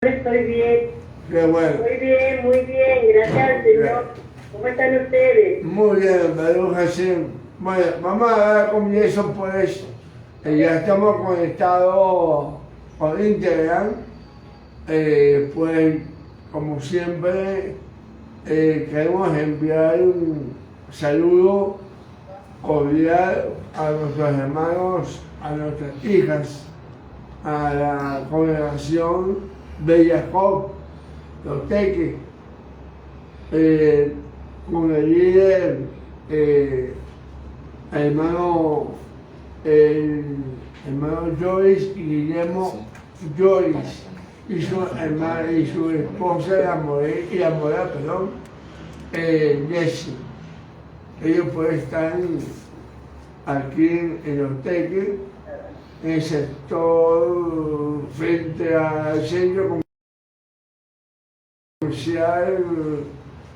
Estoy bien. Qué bueno. Muy bien, gracias al Señor. ¿Cómo están ustedes? Muy bien, Baruch Hashem. Bueno, vamos a dar comienzo pues, ya estamos conectados con Instagram, pues como siempre queremos enviar un saludo cordial a nuestros hermanos, a nuestras hijas, a la congregación de Jacob, los Teques, con el líder, hermano Joyce y Guillermo Joyce y su hermana y su esposa, la modelo, perdón, Jessie. Ellos pues están aquí en los Teques, en el sector frente al centro comercial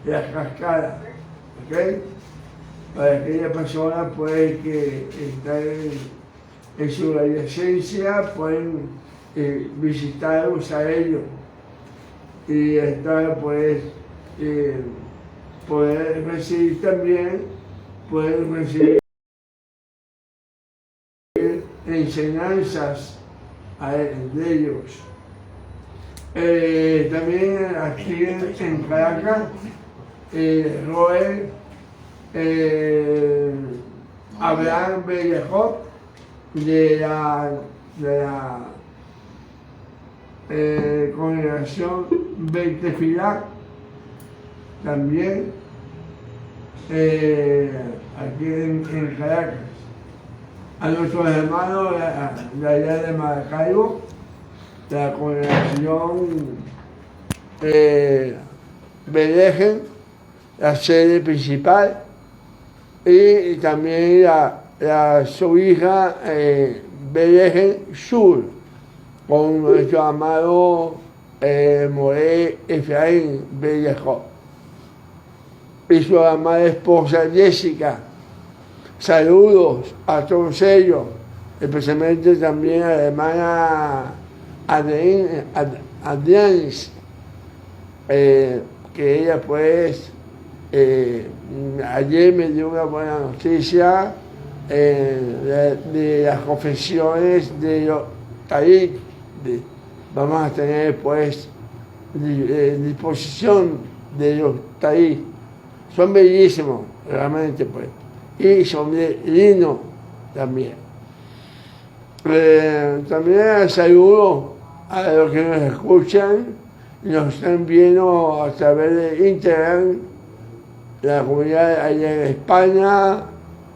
de las Cascadas, ¿ok? Para aquella persona pues, que está en su adyacencia, pueden visitarlos a ellos y estar pues, poder recibir también, pueden recibir enseñanzas de ellos. También aquí en Caracas, Roel, Abraham Bellejov de la congregación Beitefilá, también aquí en Caracas. A nuestros hermanos de allá de Maracaibo, de la congregación Bedejen, la sede principal, y también su hija Bedejen Sur, con nuestro amado Moré Efraín Bellejov, y su amada esposa Jessica. Saludos a todos ellos, especialmente también a la hermana Adrianis, que ella pues ayer me dio una buena noticia de las confesiones de los Taí. Vamos a tener pues disposición de los Taí. Son bellísimos, realmente pues. Y son de lino también. También saludo a los que nos escuchan y nos están viendo a través de Instagram, la comunidad allá en España,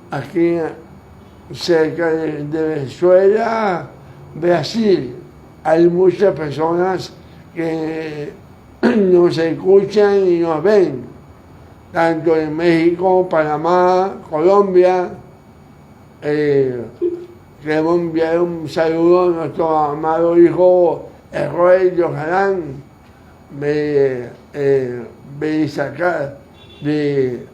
aquí cerca de Venezuela, Brasil. Hay muchas personas que nos escuchan y nos ven, tanto en México, Panamá, Colombia. Queremos enviar un saludo a nuestro amado hijo Roel Yohanan Beizacar, que